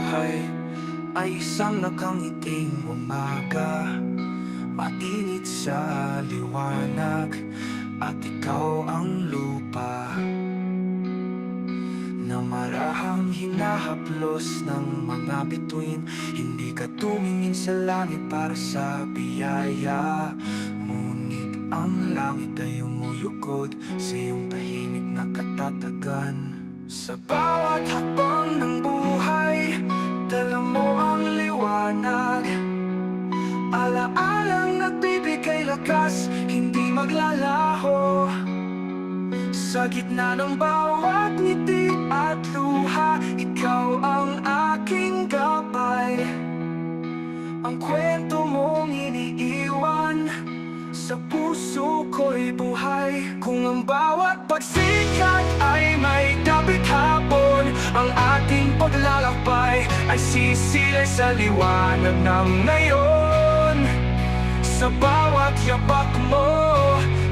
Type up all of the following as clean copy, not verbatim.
buhay ay isang nakangiting umaga. Mainit sa liwanag at ikaw ang lupa na marahang hinahaplos ng mga bituin. Hindi ka tumingin sa langit para sa biyaya, ngunit ang langit ay umuyukod sa iyong tahimik na katatagan. Sa bawat hakbang ng buhay, dala mo ang liwanag, alaalang nagbibigay lakas, hindi maglalaho. Sa gitna ng bawat ngiti at luha, ikaw ang aking gabay. Ang kwento mong iniiwan sa puso ko'y buhay. Kung ang bawat pagsikat ay may dapit hapon, ang ating paglalakbay ay sisilay sa liwanag ng ngayon. Sa bawat yapak mo,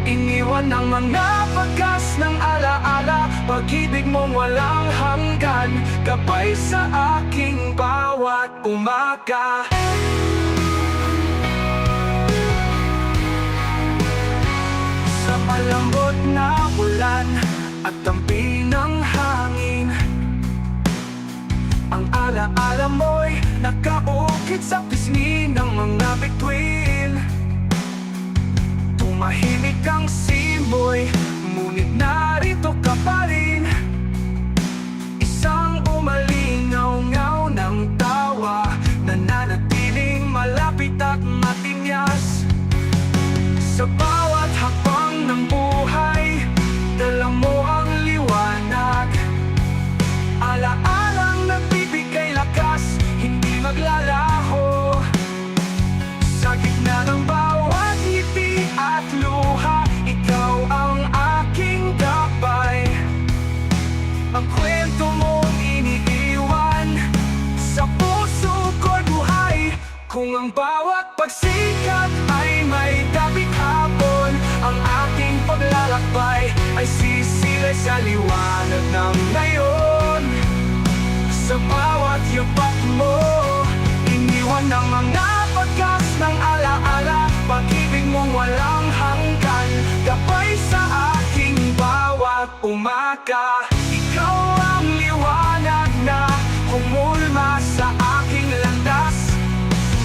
iniwan ng mga pagkas ng alaala, pag-ibig mong walang hanggan, gabay sa aking bawat umaga. Sa malambot na ulan at tampi ng hangin, ang alaala mo'y nakaukit sa pisngi ng mga bituin. Tumahimik ang simoy, ngunit narito ka pa rin. Isang umalingaw-ngaw ng tawa, nananatiling malapit at matinyas. Sa bawat hakbang ng buhay, dala mo ang liwanag, alaalang nagbibigay lakas, hindi maglalaho. Sa gitna ng bawat ngiti at luha, ikaw ang aking gabay. Ang kwento mong iniiwan sa puso ko'y buhay. Kung ang bawat pagsikat ay may dapit hapon, ang ating paglalakbay ay sisilay sa liwanag ng ngayon. Sa bawat yapak mo, iniwan ng mga pagkas ng alaala, pag-ibig mong walang hanggan, gabay sa aking bawat umaga. Ikaw ang liwanag na humulma sa aking landas,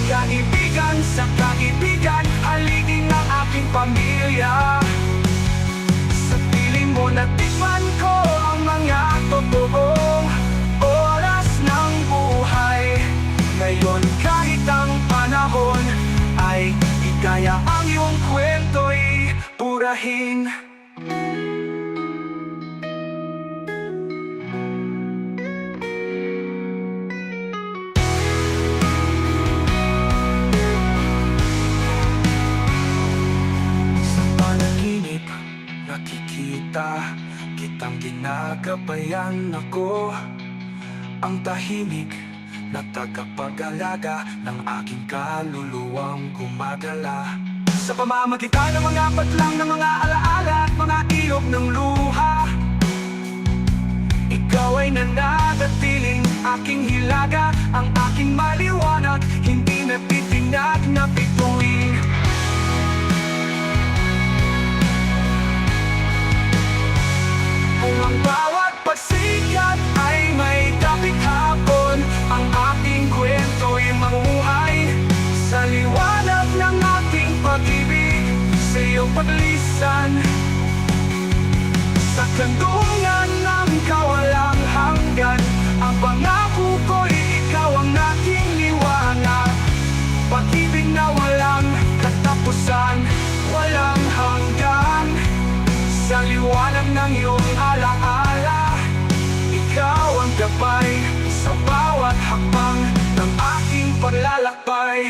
kaibigan sa kaibigan, haligi ng aking pamilya. Sa piling mo natikman ko ang mga totoong oras ng buhay. Ngayon kahit ang panahon ay ikaya, ang iyong kwento'y purahin. Sa panaginip, nakikita kitang ginagabayan ako, ang tahimik na tagapag-alaga ng aking kaluluwang gumagala. Sa pamamagitan ng mga patlang ng mga alaala at mga ilog ng luha, ikaw ay nananatiling aking hilaga, ang aking maliwanag, hindi napitinag na bituin. Kung ang bawat pagsikat ay may dapit hapon, ang aking kwento'y mamuhay sa liwanag ng ating pag-ibig, sa iyong paglisan. Sa kandungan ng kawalang hanggan, ang pangako ko'y ikaw ang aking liwanag, pag-ibig na walang katapusan, walang hanggan. Sa liwanag ng iyong alaala, ikaw ang gabay sa bawat hakbang ng aking paglalakbay.